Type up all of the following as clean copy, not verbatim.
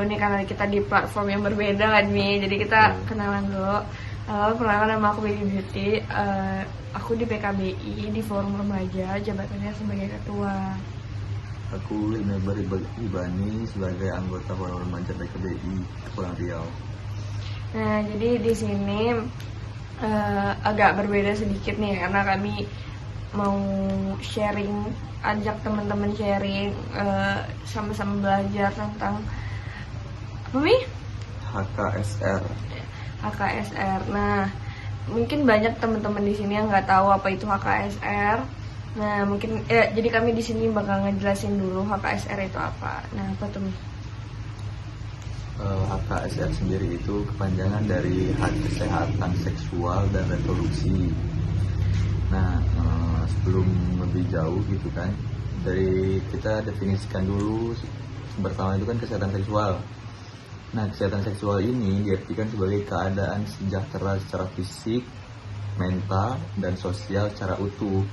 dulu nih karena kita di platform yang berbeda kan Mi. Jadi kita kenalan dulu. Perkenalkan, nama aku Baby Beauty. Aku di PKBI di Forum Remaja, jabatannya sebagai ketua. Aku Hilmebar Ibani sebagai anggota Forum Remaja PKBI Kepulauan Riau. Nah, jadi di sini agak berbeda sedikit nih karena kami mau sharing, ajak teman-teman sharing, sama-sama belajar tentang apa Mi? HKSR. Nah, mungkin banyak teman-teman di sini yang nggak tahu apa itu HKSR. Nah, mungkin jadi kami di sini bakal ngejelasin dulu HKSR itu apa. Nah, apa tuh Mi? HKSR sendiri itu kepanjangan dari Hak Kesehatan Seksual dan Reproduksi. Nah, sebelum lebih jauh gitu kan, dari kita definisikan dulu pertama itu kan kesehatan seksual. Nah, kesehatan seksual ini diartikan sebagai keadaan sejahtera secara fisik, mental, dan sosial secara utuh.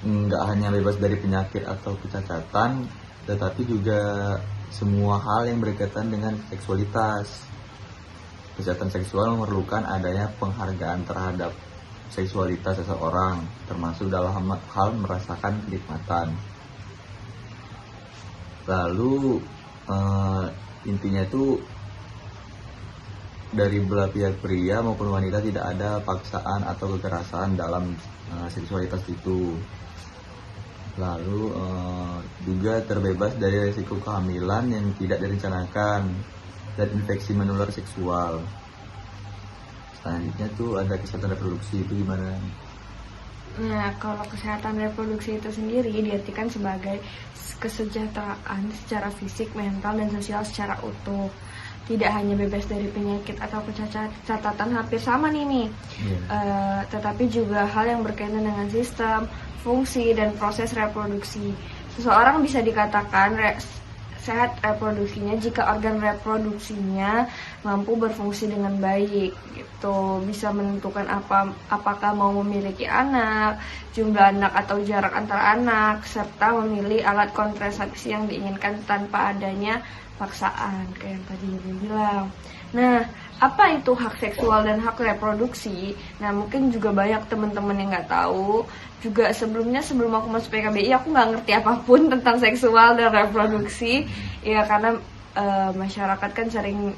Nggak hanya bebas dari penyakit atau kecacatan, tetapi juga semua hal yang berkaitan dengan seksualitas. Kesehatan seksual memerlukan adanya penghargaan terhadap seksualitas seseorang, termasuk dalam hal merasakan kenikmatan. Lalu intinya itu dari belah pihak pria maupun wanita tidak ada paksaan atau kekerasan dalam seksualitas itu. Lalu juga terbebas dari risiko kehamilan yang tidak direncanakan dan infeksi menular seksual. Selanjutnya tuh ada kesehatan reproduksi, itu gimana? Nah, kalau kesehatan reproduksi itu sendiri diartikan sebagai kesejahteraan secara fisik, mental, dan sosial secara utuh. Tidak hanya bebas dari penyakit atau kecacatan, hampir sama nih Mi. Tetapi juga hal yang berkaitan dengan sistem, fungsi, dan proses reproduksi. Seseorang bisa dikatakan sehat reproduksinya jika organ reproduksinya mampu berfungsi dengan baik gitu, bisa menentukan apakah mau memiliki anak, jumlah anak atau jarak antara anak, serta memilih alat kontrasepsi yang diinginkan tanpa adanya paksaan kayak yang tadi Ibu bilang. Nah, apa itu hak seksual dan hak reproduksi? Nah, mungkin juga banyak teman-teman yang nggak tahu. Juga sebelum aku masuk PKBI, aku nggak ngerti apapun tentang seksual dan reproduksi. Ya, karena masyarakat kan sering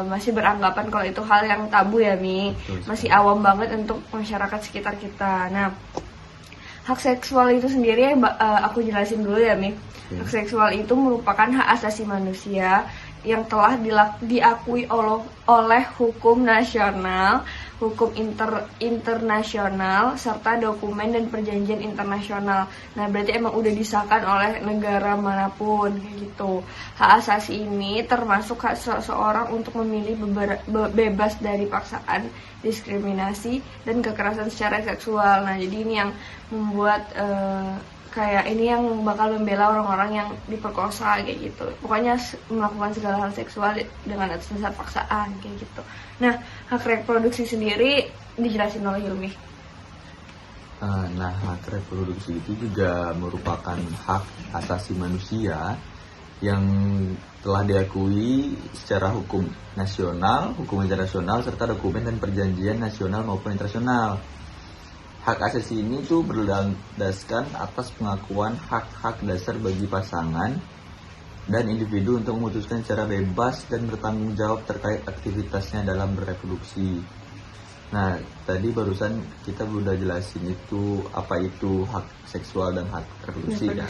masih beranggapan kalau itu hal yang tabu ya Mi. Masih awam banget untuk masyarakat sekitar kita. Nah, hak seksual itu sendiri aku jelasin dulu ya Mi. Hak seksual itu merupakan hak asasi manusia yang telah diakui oleh hukum nasional, hukum internasional, serta dokumen dan perjanjian internasional. Nah, berarti emang udah disahkan oleh negara manapun kayak gitu. Hak asasi ini termasuk hak seseorang untuk memilih bebas dari paksaan, diskriminasi, dan kekerasan secara seksual. Nah, jadi ini yang membuat kayak ini yang bakal membela orang-orang yang diperkosa kayak gitu. Pokoknya melakukan segala hal seksual dengan atas dasar paksaan kayak gitu. Nah, hak reproduksi sendiri dijelasin oleh Hilmi. Nah, hak reproduksi itu juga merupakan hak asasi manusia yang telah diakui secara hukum nasional, hukum internasional, serta dokumen dan perjanjian nasional maupun internasional. Hak asasi ini tuh berlandaskan atas pengakuan hak-hak dasar bagi pasangan dan individu untuk memutuskan secara bebas dan bertanggung jawab terkait aktivitasnya dalam bereproduksi. Nah, tadi barusan kita udah jelasin itu apa itu hak seksual dan hak reproduksi kan.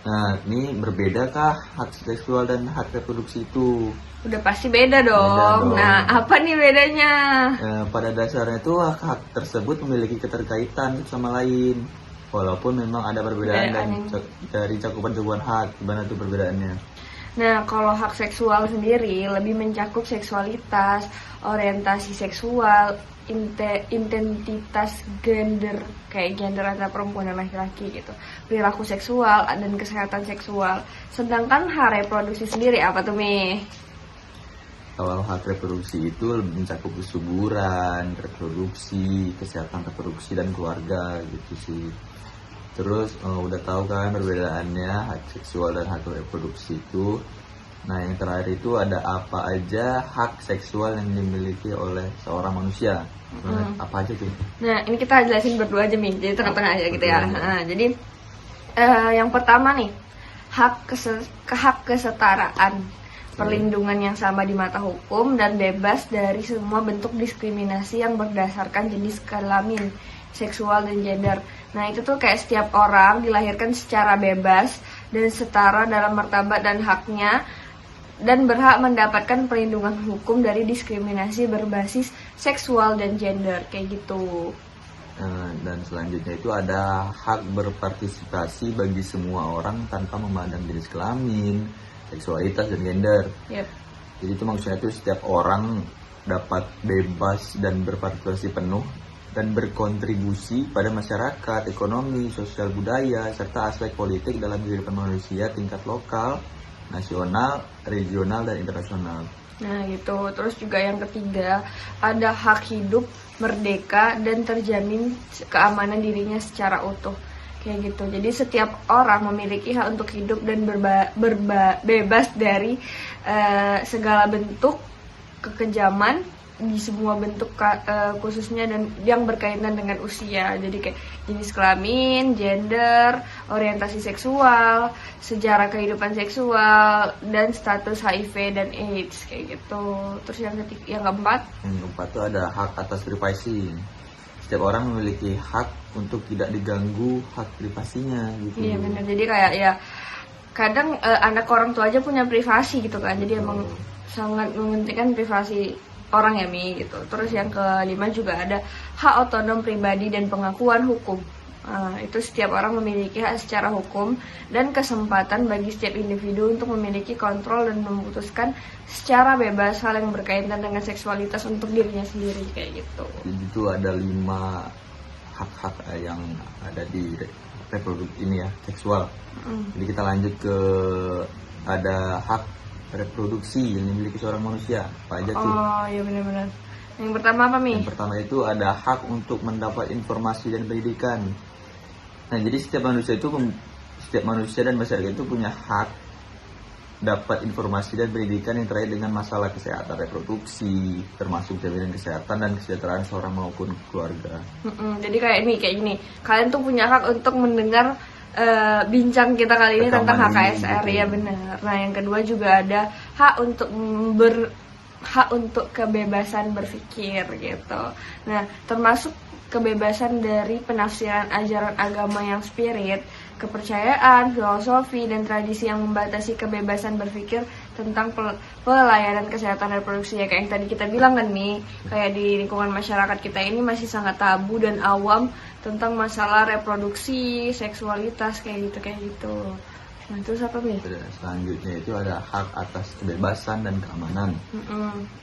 Nah, ini berbedakah hak seksual dan hak reproduksi itu? Udah pasti beda dong. Nah, apa nih bedanya? Pada dasarnya itu hak tersebut memiliki keterkaitan sama lain, walaupun memang ada perbedaan dari cakupan hak. Gimana tuh perbedaannya? Nah, kalau hak seksual sendiri lebih mencakup seksualitas, orientasi seksual, identitas gender, kayak gender antara perempuan dan laki-laki gitu, perilaku seksual dan kesehatan seksual. Sedangkan hak reproduksi sendiri apa tuh Mi? Kalau hak reproduksi itu lebih mencakup kesuburan, reproduksi, kesehatan reproduksi dan keluarga gitu sih. Terus udah tahu kan perbedaannya hak seksual dan hak reproduksi itu. Nah, yang terakhir itu ada apa aja hak seksual yang dimiliki oleh seorang manusia. Nah, apa aja tuh? Nah, ini kita jelasin berdua aja nih, jadi tengah-tengah aja gitu ya. Berdua. Nah, jadi yang pertama nih, hak kesetaraan, perlindungan yang sama di mata hukum dan bebas dari semua bentuk diskriminasi yang berdasarkan jenis kelamin, seksual dan gender. Nah, itu tuh kayak setiap orang dilahirkan secara bebas dan setara dalam martabat dan haknya, dan berhak mendapatkan perlindungan hukum dari diskriminasi berbasis seksual dan gender, kayak gitu. Dan selanjutnya itu ada hak berpartisipasi bagi semua orang tanpa memandang jenis kelamin, seksualitas dan gender. Yep. Jadi itu maksudnya itu setiap orang dapat bebas dan berpartisipasi penuh dan berkontribusi pada masyarakat, ekonomi, sosial budaya, serta aspek politik dalam kehidupan manusia tingkat lokal, nasional, regional, dan internasional. Nah gitu, terus juga yang ketiga ada hak hidup, merdeka, dan terjamin keamanan dirinya secara utuh. Kayak gitu, jadi setiap orang memiliki hak untuk hidup dan bebas dari segala bentuk kekejaman di semua bentuk, khususnya dan yang berkaitan dengan usia. Jadi kayak jenis kelamin, gender, orientasi seksual, sejarah kehidupan seksual, dan status HIV dan AIDS, kayak gitu. Terus yang keempat Itu ada hak atas privasi. Setiap orang memiliki hak untuk tidak diganggu hak privasinya gitu. Iya benar. Jadi kayak ya kadang anak orang tua aja punya privasi gitu kan. Jadi emang sangat mementingkan privasi orang ya Mi gitu. Terus yang kelima juga ada hak otonom pribadi dan pengakuan hukum. Itu setiap orang memiliki hak secara hukum dan kesempatan bagi setiap individu untuk memiliki kontrol dan memutuskan secara bebas hal yang berkaitan dengan seksualitas untuk dirinya sendiri, kayak gitu. Jadi itu ada 5 hak-hak yang ada di reproduksi ini ya, seksual. Jadi kita lanjut ke ada hak reproduksi yang dimiliki seorang manusia. Apa aja tuh? Oh iya benar-benar. Yang pertama apa Mi? Yang pertama itu ada hak untuk mendapat informasi dan pendidikan. Nah, jadi setiap manusia dan masyarakat itu punya hak dapat informasi dan pendidikan yang terkait dengan masalah kesehatan reproduksi, termasuk jaminan kesehatan dan kesejahteraan seorang maupun keluarga. Jadi kayak gini, kalian tuh punya hak untuk mendengar bincang kita kali ini tentang HKSR gitu. Ya benar. Nah yang kedua juga ada hak untuk kebebasan berpikir gitu. Nah termasuk kebebasan dari penafsiran ajaran agama yang spirit, kepercayaan, filosofi, dan tradisi yang membatasi kebebasan berpikir tentang pelayanan kesehatan reproduksi. Ya kayak yang tadi kita bilang kan nih, kayak di lingkungan masyarakat kita ini masih sangat tabu dan awam tentang masalah reproduksi, seksualitas, kayak gitu. Nah terus apa Mi? Selanjutnya itu ada hak atas kebebasan dan keamanan.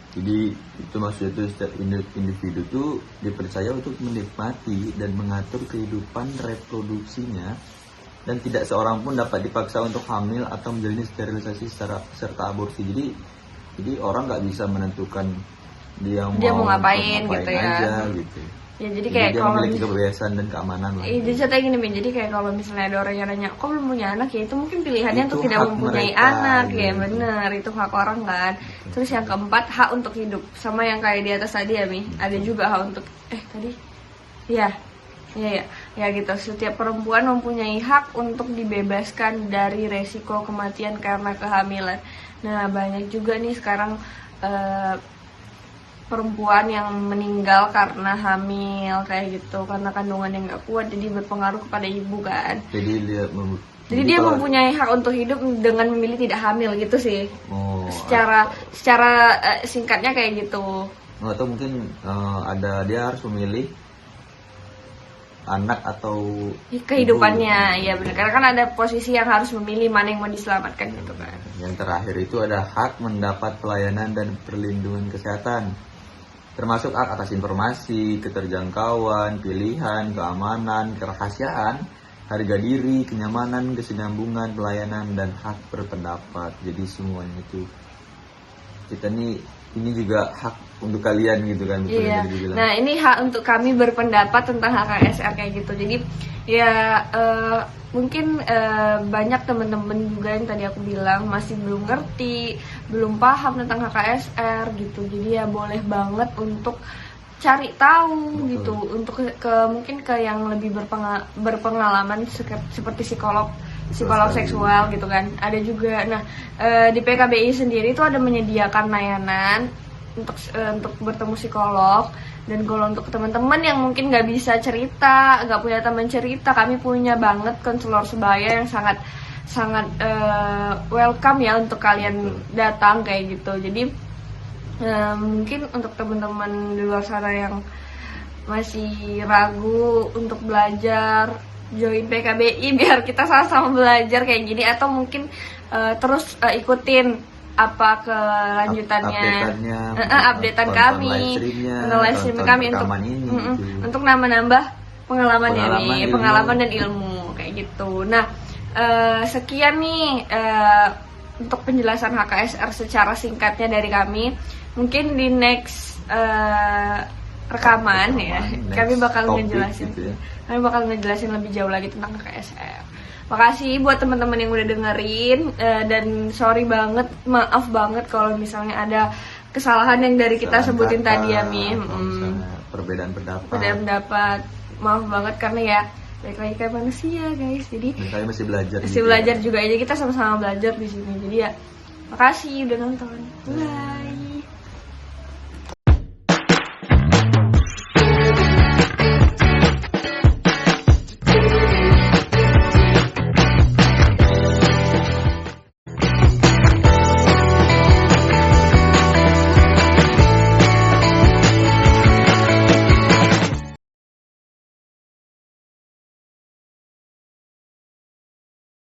Jadi itu maksudnya itu setiap individu tuh dipercaya untuk menikmati dan mengatur kehidupan reproduksinya, dan tidak seorang pun dapat dipaksa untuk hamil atau menjalani sterilisasi serta aborsi. Jadi orang nggak bisa menentukan dia mau ngapain gitu ya. Aja, gitu. Ya jadi kayak dia kalau memiliki kebebasan dan keamanan lah. Jadi ceritanya gini Min, jadi kayak kalau misalnya ada orang yang nanya kok belum punya anak, ya itu mungkin pilihannya Itu untuk tidak hak mempunyai mereka, anak ya gitu. bener, itu hak orang kan. Terus yang keempat hak untuk hidup, sama yang kayak di atas tadi ya Mi, ada juga hak untuk tadi ya gitu. Setiap perempuan mempunyai hak untuk dibebaskan dari resiko kematian karena kehamilan. Nah banyak juga nih sekarang perempuan yang meninggal karena hamil kayak gitu, karena kandungan yang nggak kuat, jadi berpengaruh kepada ibu kan. Jadi dia mempunyai hak untuk hidup dengan memilih tidak hamil gitu sih. Secara singkatnya kayak gitu. Atau mungkin dia harus memilih anak atau kehidupannya, ya benar. Karena kan ada posisi yang harus memilih mana yang mau diselamatkan gitu kan. Yang terakhir itu ada hak mendapat pelayanan dan perlindungan kesehatan, termasuk hak atas informasi, keterjangkauan, pilihan, keamanan, kerahasiaan, harga diri, kenyamanan, kesinambungan, pelayanan, dan hak berpendapat. Jadi semuanya itu kita ini juga hak untuk kalian gitu kan, betul Iya. yang tadi dibilang. Nah, ini hak untuk kami berpendapat tentang HKSR kayak gitu. Jadi ya mungkin banyak teman-teman juga yang tadi aku bilang masih belum ngerti, belum paham tentang HKSR gitu. Jadi ya boleh banget untuk cari tahu Betul. gitu, untuk mungkin ke yang lebih berpengalaman seperti psikolog sekali. seksual gitu kan. Ada juga. Nah, di PKBI sendiri itu ada menyediakan layanan untuk bertemu psikolog. Dan kalau untuk teman-teman yang mungkin nggak bisa cerita, nggak punya teman cerita, kami punya banget konselor sebaya yang sangat welcome ya untuk kalian datang kayak gitu. Jadi mungkin untuk teman-teman di luar sana yang masih ragu untuk belajar, join PKBI biar kita sama-sama belajar kayak gini, atau mungkin terus ikutin apa kelanjutannya, updatean kami, live stream kami untuk nambah pengalaman ya nih, pengalaman dan ilmu kayak gitu. Nah, sekian nih untuk penjelasan HKSR secara singkatnya dari kami. Mungkin di next rekaman ya, kami bakal ngejelasin, gitu ya. kami bakal ngejelasin lebih jauh lagi tentang HKSR. Makasih buat teman-teman yang udah dengerin, dan sorry banget, maaf banget kalau misalnya ada kesalahan yang dari kita sebutin tadi ya Mi. Perbedaan pendapat, maaf banget karena ya balik lagi kayak manusia guys, jadi dan kalian masih belajar masih gitu belajar ya. juga aja, kita sama-sama belajar di sini. Jadi ya makasih udah nonton, bye.